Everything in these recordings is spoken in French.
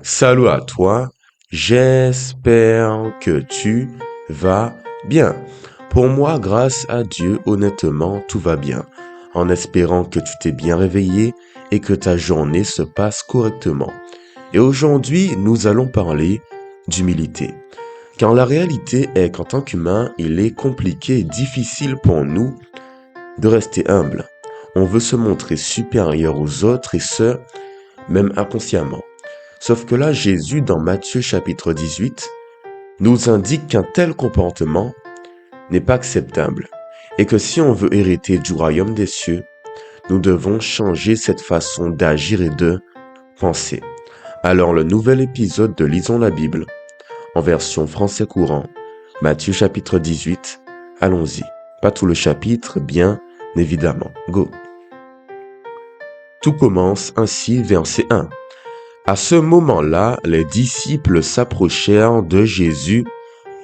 Salut à toi, j'espère que tu vas bien. Pour moi, grâce à Dieu, honnêtement, tout va bien. En espérant que tu t'es bien réveillé et que ta journée se passe correctement. Et aujourd'hui, nous allons parler d'humilité. Car la réalité est qu'en tant qu'humain, il est compliqué et difficile pour nous de rester humble. On veut se montrer supérieur aux autres et ce, même inconsciemment. Sauf que là, Jésus, dans Matthieu chapitre 18, nous indique qu'un tel comportement n'est pas acceptable et que si on veut hériter du royaume des cieux, nous devons changer cette façon d'agir et de penser. Alors le nouvel épisode de Lisons la Bible, en version français courant, Matthieu chapitre 18, allons-y. Pas tout le chapitre, bien évidemment. Go. Tout commence ainsi, verset 1. À ce moment-là, les disciples s'approchèrent de Jésus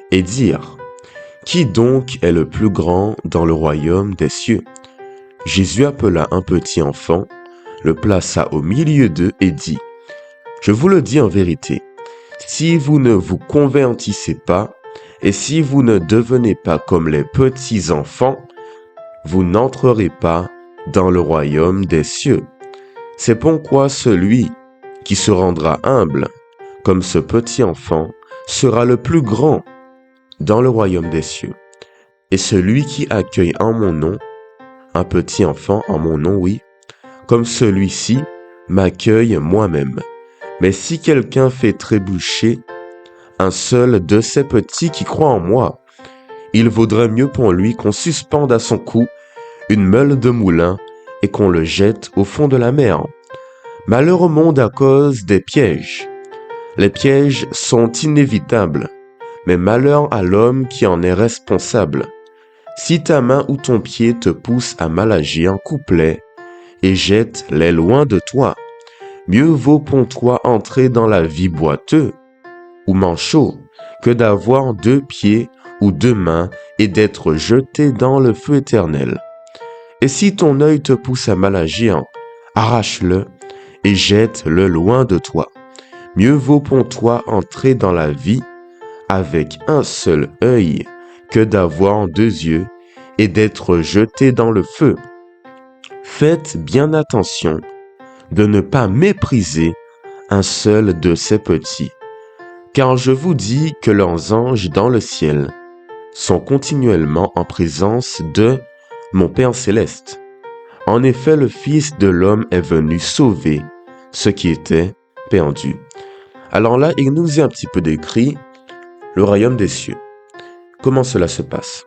et dirent, « Qui donc est le plus grand dans le royaume des cieux ?» Jésus appela un petit enfant, le plaça au milieu d'eux et dit, « Je vous le dis en vérité, si vous ne vous convertissez pas et si vous ne devenez pas comme les petits enfants, vous n'entrerez pas dans le royaume des cieux. C'est pourquoi celui qui se rendra humble, comme ce petit enfant, sera le plus grand dans le royaume des cieux. Et celui qui accueille en mon nom, un petit enfant en mon nom, oui, comme celui-ci m'accueille moi-même. Mais si quelqu'un fait trébucher un seul de ces petits qui croient en moi, il vaudrait mieux pour lui qu'on suspende à son cou une meule de moulin et qu'on le jette au fond de la mer. Malheur au monde à cause des pièges. Les pièges sont inévitables, mais malheur à l'homme qui en est responsable. Si ta main ou ton pied te pousse à mal agir, coupe-les et jette-les loin de toi. Mieux vaut pour toi entrer dans la vie boiteux ou manchot que d'avoir 2 pieds ou 2 mains et d'être jeté dans le feu éternel. Et si ton œil te pousse à mal agir, arrache-le et jette-le loin de toi. Mieux vaut pour toi entrer dans la vie avec un seul œil que d'avoir 2 yeux et d'être jeté dans le feu. Faites bien attention de ne pas mépriser un seul de ces petits, car je vous dis que leurs anges dans le ciel sont continuellement en présence de mon Père céleste. En effet, le Fils de l'homme est venu sauver ce qui était perdu. Alors là, il nous est un petit peu décrit le royaume des cieux. Comment cela se passe?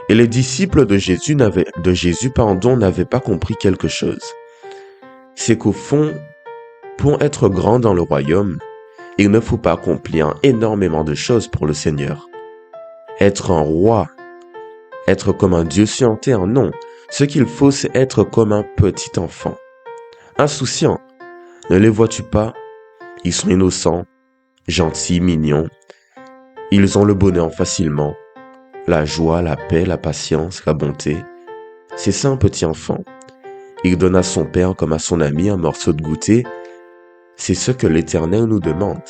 Et les disciples de Jésus n'avaient pas compris quelque chose. C'est qu'au fond, pour être grand dans le royaume, il ne faut pas accomplir énormément de choses pour le Seigneur. Être un roi, être comme un Dieu sur terre, non. Ce qu'il faut, c'est être comme un petit enfant. Insouciant. Ne les vois-tu pas? Ils sont innocents, gentils, mignons. Ils ont le bonheur facilement, la joie, la paix, la patience, la bonté. C'est ça un petit enfant. Il donne à son père comme à son ami un morceau de goûter. C'est ce que l'Éternel nous demande.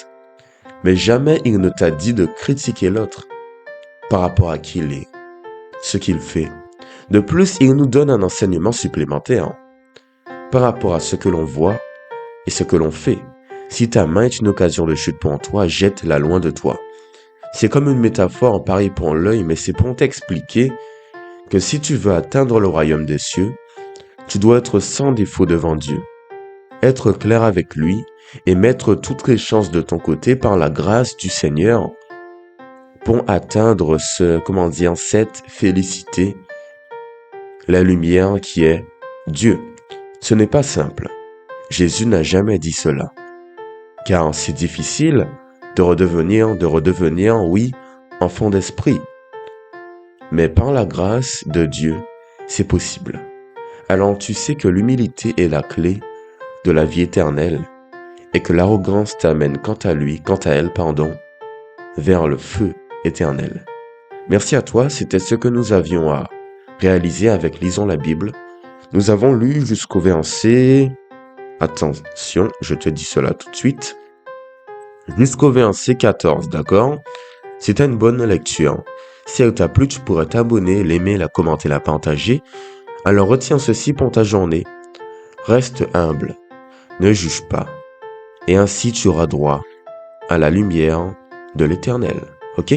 Mais jamais il ne t'a dit de critiquer l'autre par rapport à qui il est, ce qu'il fait. De plus, il nous donne un enseignement supplémentaire par rapport à ce que l'on voit et ce que l'on fait. Si ta main est une occasion de chute pour toi, jette-la loin de toi. C'est comme une métaphore pareille pour l'œil, mais c'est pour t'expliquer que si tu veux atteindre le royaume des cieux, tu dois être sans défaut devant Dieu, être clair avec lui et mettre toutes les chances de ton côté par la grâce du Seigneur pour atteindre cette félicité, la lumière qui est Dieu. Ce n'est pas simple. Jésus n'a jamais dit cela, car c'est difficile de redevenir, oui, enfant d'esprit. Mais par la grâce de Dieu, c'est possible. Alors tu sais que l'humilité est la clé de la vie éternelle et que l'arrogance t'amène quant à elle, vers le feu éternel. Merci à toi, c'était ce que nous avions à réaliser avec Lisons la Bible. Nous avons lu jusqu'au verset... Attention, je te dis cela tout de suite. jusqu'au verset 14, d'accord? C'était une bonne lecture. Si elle t'a plu, tu pourrais t'abonner, l'aimer, la commenter, la partager. Alors retiens ceci pour ta journée. Reste humble, ne juge pas, et ainsi tu auras droit à la lumière de l'Éternel. Ok?